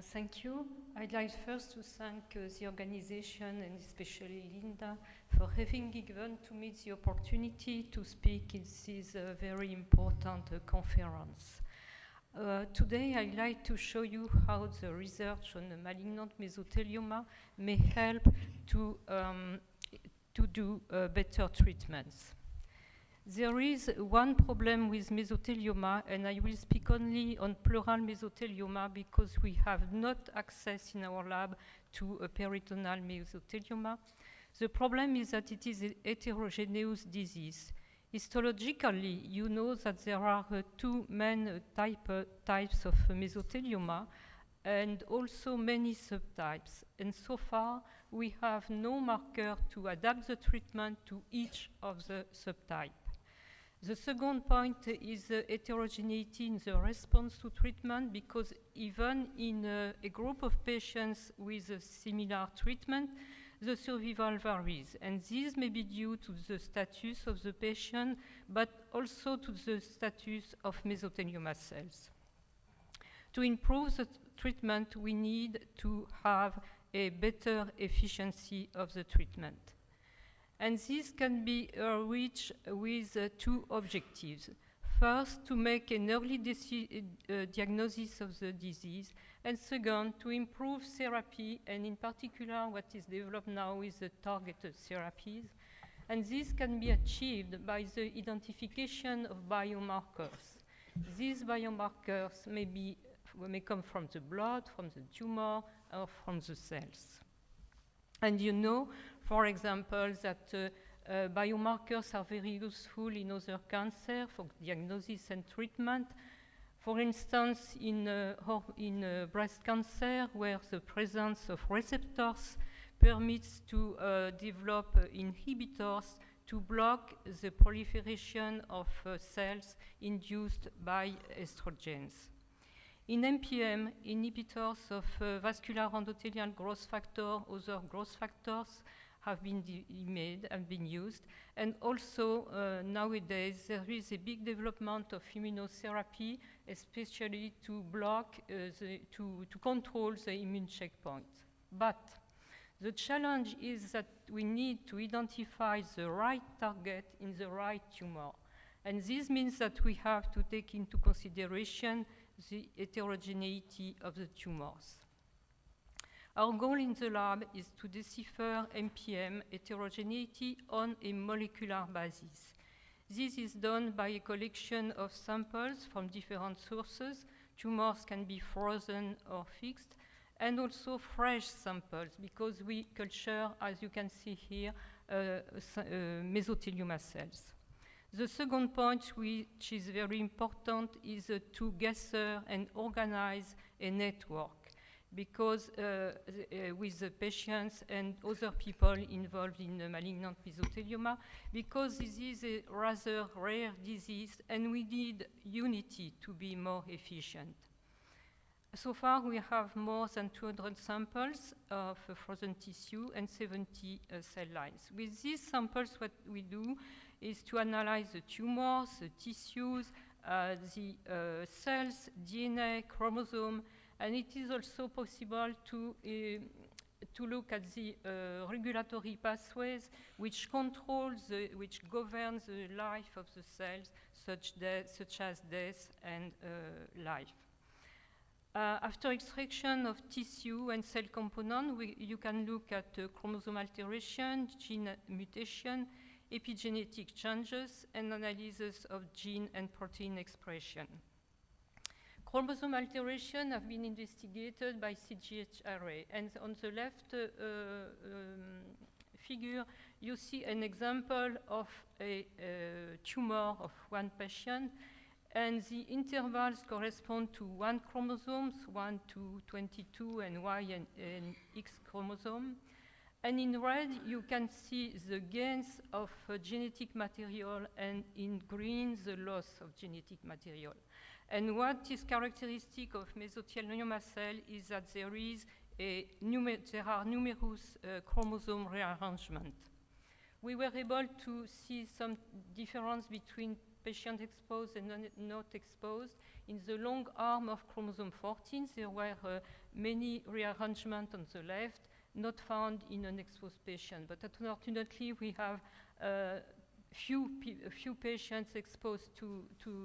Thank you. I'd like first to thank the organization and especially Linda for having given to me the opportunity to speak in this very important conference. Today I'd like to show you how the research on the malignant mesothelioma may help to do better treatments. There is one problem with mesothelioma, and I will speak only on pleural mesothelioma because we have not access in our lab to a peritoneal mesothelioma. The problem is that it is a heterogeneous disease. Histologically, you know that there are two main types of mesothelioma and also many subtypes. And so far, we have no marker to adapt the treatment to each of the subtypes. The second point is heterogeneity in the response to treatment, because even in a group of patients with a similar treatment, the survival varies. And this may be due to the status of the patient, but also to the status of mesothelioma cells. To improve the treatment, we need to have a better efficiency of the treatment. And this can be reached with two objectives. First, to make an early diagnosis of the disease, and second, to improve therapy, and in particular what is developed now is the targeted therapies. And this can be achieved by the identification of biomarkers. These biomarkers may come from the blood, from the tumor, or from the cells. And you know, for example, that biomarkers are very useful in other cancers for diagnosis and treatment. For instance, in breast cancer, where the presence of receptors permits to develop inhibitors to block the proliferation of cells induced by estrogens. In MPM, inhibitors of vascular endothelial growth factor, other growth factors have been made and been used. And also, nowadays, there is a big development of immunotherapy, especially to block, to control the immune checkpoint. But the challenge is that we need to identify the right target in the right tumor. And this means that we have to take into consideration the heterogeneity of the tumors. Our goal in the lab is to decipher MPM heterogeneity on a molecular basis. This is done by a collection of samples from different sources. Tumors can be frozen or fixed, and also fresh samples, because we culture, as you can see here, mesothelioma cells. The second point, which is very important, is to gather and organize a network, because with the patients and other people involved in malignant mesothelioma, because this is a rather rare disease and we need unity to be more efficient. So far, we have more than 200 samples of frozen tissue and 70 cell lines. With these samples, what we do is to analyze the tumors, the tissues, the cells, DNA, chromosome, and it is also possible to look at the regulatory pathways which which govern the life of the cells, such as death and life. After extraction of tissue and cell component, you can look at chromosome alteration, gene mutation, epigenetic changes, and analysis of gene and protein expression. Chromosome alteration have been investigated by CGH array, and on the left figure, you see an example of a tumor of one patient, and the intervals correspond to 1 chromosomes, 1 to 22, and Y and X chromosome. And in red, you can see the gains of genetic material, and in green, the loss of genetic material. And what is characteristic of mesothelioma cell is that there are numerous chromosome rearrangement. We were able to see some difference between patient exposed and not exposed. in the long arm of chromosome 14, there were many rearrangements on the left, not found in an exposed patient. But unfortunately, we have few patients exposed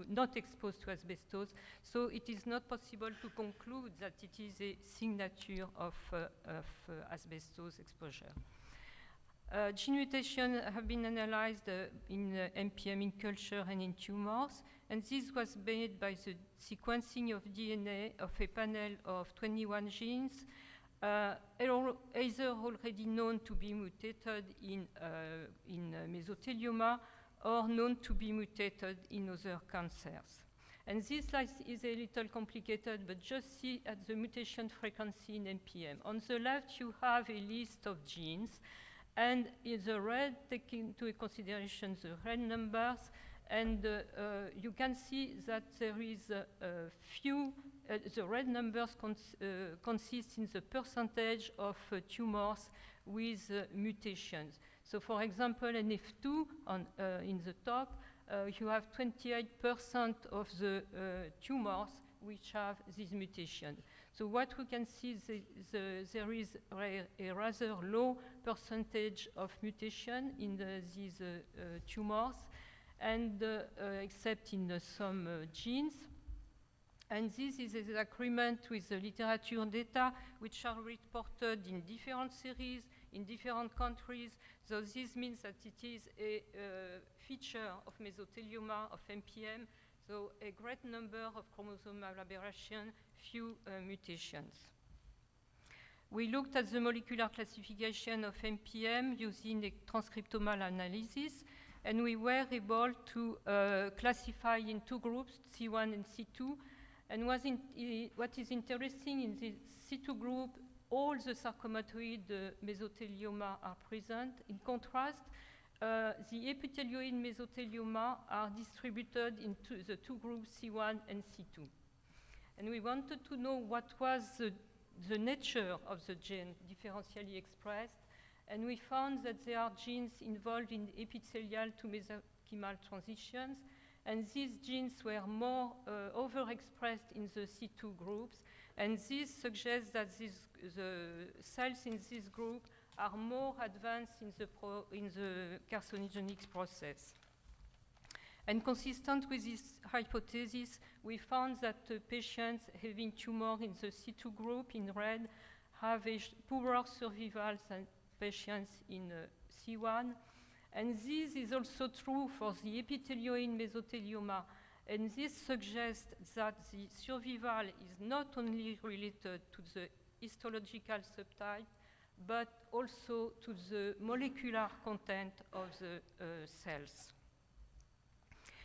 not exposed to asbestos, so it is not possible to conclude that it is a signature of asbestos exposure. Gene mutations have been analyzed in MPM in culture and in tumors, and this was made by the sequencing of DNA of a panel of 21 genes, either already known to be mutated in mesothelioma or known to be mutated in other cancers. And this slide is a little complicated, but just see at the mutation frequency in MPM. On the left, you have a list of genes, and in the red, taking into consideration the red numbers, and you can see that there is a few, the red numbers consist in the percentage of tumors with mutations. So for example, NF2 in the top, you have 28% of the tumors which have this mutation. So what we can see is there is a rather low percentage of mutation in these tumors, and except in some genes. And this is in agreement with the literature data, which are reported in different series, in different countries. So this means that it is a feature of mesothelioma, of MPM, so a great number of chromosomal aberration, few mutations. We looked at the molecular classification of MPM using a transcriptomal analysis, and we were able to classify in two groups, C1 and C2. And what is interesting in the C2 group, all the sarcomatoid mesothelioma are present. In contrast, the epithelioid mesothelioma are distributed into the two groups, C1 and C2. And we wanted to know what was the nature of the gene differentially expressed, and we found that there are genes involved in epithelial to mesenchymal transitions, and these genes were more overexpressed in the C2 groups, and this suggests that the cells in this group are more advanced in the carcinogenic process. And consistent with this hypothesis, we found that patients having tumor in the C2 group in red have a poorer survival than patients in C1. And this is also true for the epithelioid mesothelioma. And this suggests that the survival is not only related to the histological subtype, but also to the molecular content of the cells.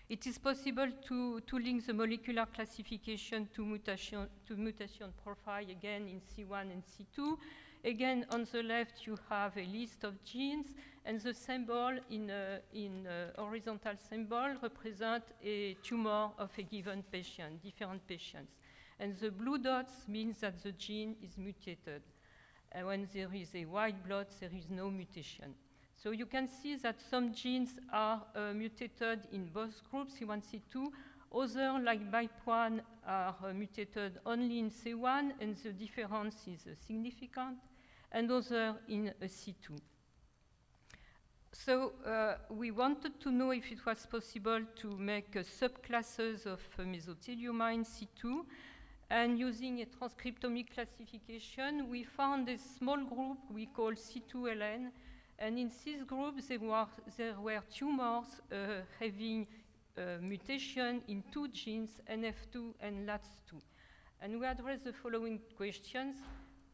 It is possible to link the molecular classification to mutation profile again in C1 and C2. Again, on the left, you have a list of genes, and the symbol in horizontal symbol represent a tumor of a given patient, different patients. And the blue dots means that the gene is mutated. And when there is a white blot, there is no mutation. So you can see that some genes are mutated in both groups, C1, C2. Others, like BAP1, are mutated only in C1, and the difference is significant, and others in C2. So we wanted to know if it was possible to make subclasses of mesothelioma in C2. And using a transcriptomic classification, we found a small group we call C2LN. And in this group, there were tumors having mutation in two genes, NF2 and LATS2. And we addressed the following questions.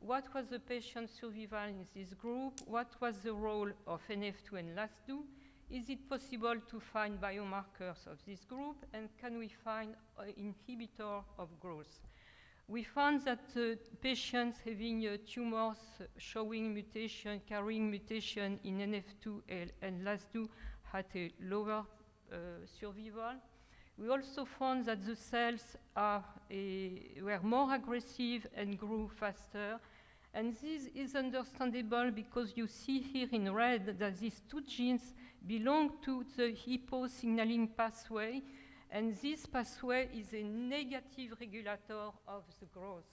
What was the patient survival in this group? What was the role of NF2 and LATS2? Is it possible to find biomarkers of this group? And can we find inhibitor of growth? We found that patients having tumors showing mutation, carrying mutation in NF2 and LATS2 had a lower survival. We also found that the cells were more aggressive and grew faster. And this is understandable because you see here in red that these two genes belong to the hypo signaling pathway. and this pathway is a negative regulator of the growth.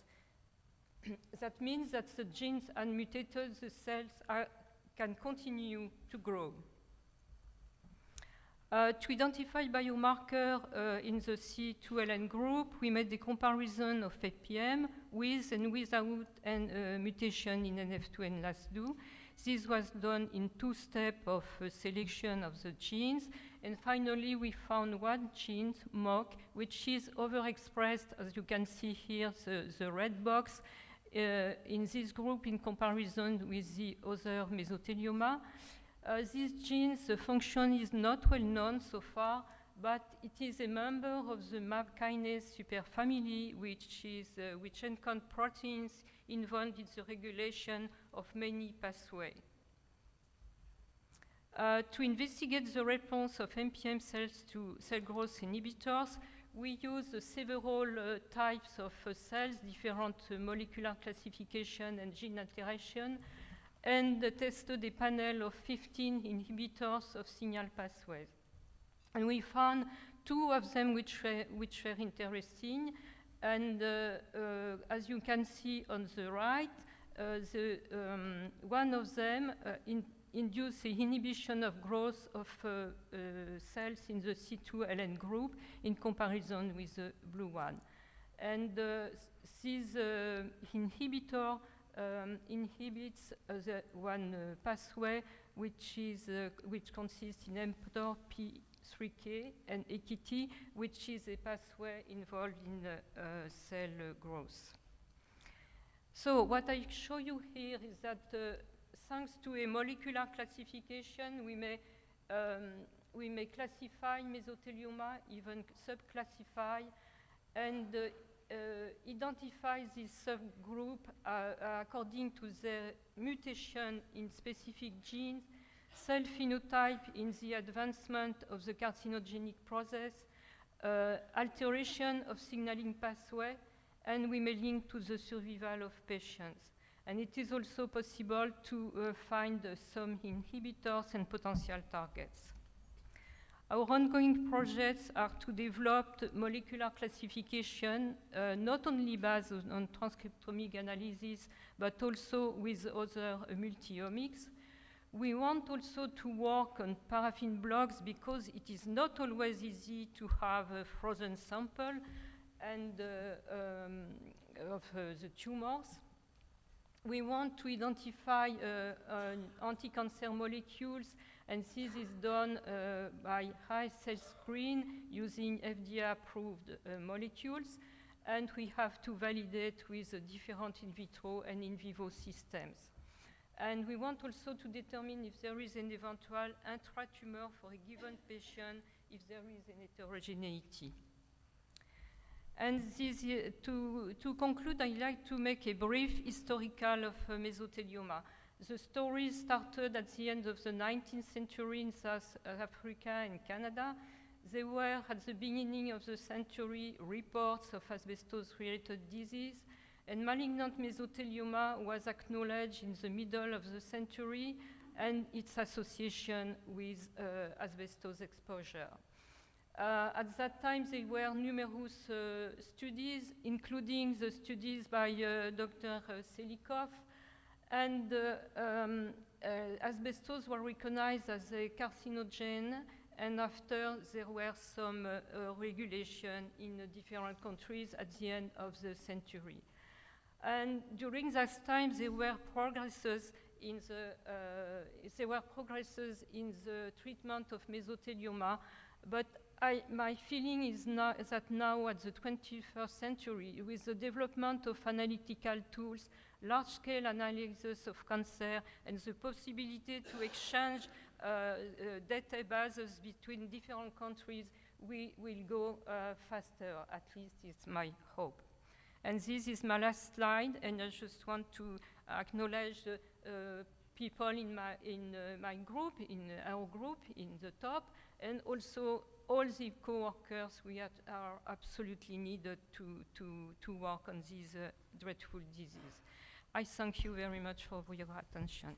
That means that the genes unmutated, the cells can continue to grow. To identify biomarker in the C2LN group, we made the comparison of FPM with and without a mutation in NF2 and LAS2. This was done in 2 steps of selection of the genes. And finally, we found one gene, MOC, which is overexpressed, as you can see here, the red box, in this group in comparison with the other mesothelioma. This gene, the function is not well known so far, but it is a member of the MAP kinase superfamily, which encodes proteins involved in the regulation of many pathways. To investigate the response of MPM cells to cell growth inhibitors, we use several types of cells, different molecular classification and gene alteration, and tested a panel of 15 inhibitors of signal pathways. And we found 2 of them which were interesting. And as you can see on the right, one of them induced the inhibition of growth of cells in the C2LN group in comparison with the blue one. And this inhibitor inhibits the one pathway which consists in mTOR P3K and AKT, which is a pathway involved in cell growth. So what I show you here is that thanks to a molecular classification, we may classify mesothelioma, even subclassify, and identify this subgroup according to the mutation in specific genes, cell phenotype in the advancement of the carcinogenic process, alteration of signaling pathway, and we may link to the survival of patients. And it is also possible to find some inhibitors and potential targets. Our ongoing projects are to develop molecular classification, not only based on transcriptomic analysis, but also with other multi-omics. We want also to work on paraffin blocks because it is not always easy to have a frozen sample and of the tumors. We want to identify anti-cancer molecules, and this is done by high cell screen using FDA-approved molecules, and we have to validate with different in vitro and in vivo systems. And we want also to determine if there is an eventual intratumor for a given patient, if there is an heterogeneity. And this, to conclude, I'd like to make a brief historical of mesothelioma. The story started at the end of the 19th century in South Africa and Canada. There were, at the beginning of the century, reports of asbestos-related disease, and malignant mesothelioma was acknowledged in the middle of the century and its association with asbestos exposure. At that time, there were numerous studies, including the studies by Dr. Selikoff, and asbestos were recognized as a carcinogen, and after there were some regulation in different countries at the end of the century. And during that time, there were progresses in the treatment of mesothelioma, but my feeling is that now at the 21st century, with the development of analytical tools, large-scale analysis of cancer, and the possibility to exchange databases between different countries, we will go faster, at least it's my hope. And this is my last slide, and I just want to acknowledge the people in my group, in our group, in the top, and also all the co-workers we are absolutely needed to work on this dreadful disease. I thank you very much for your attention.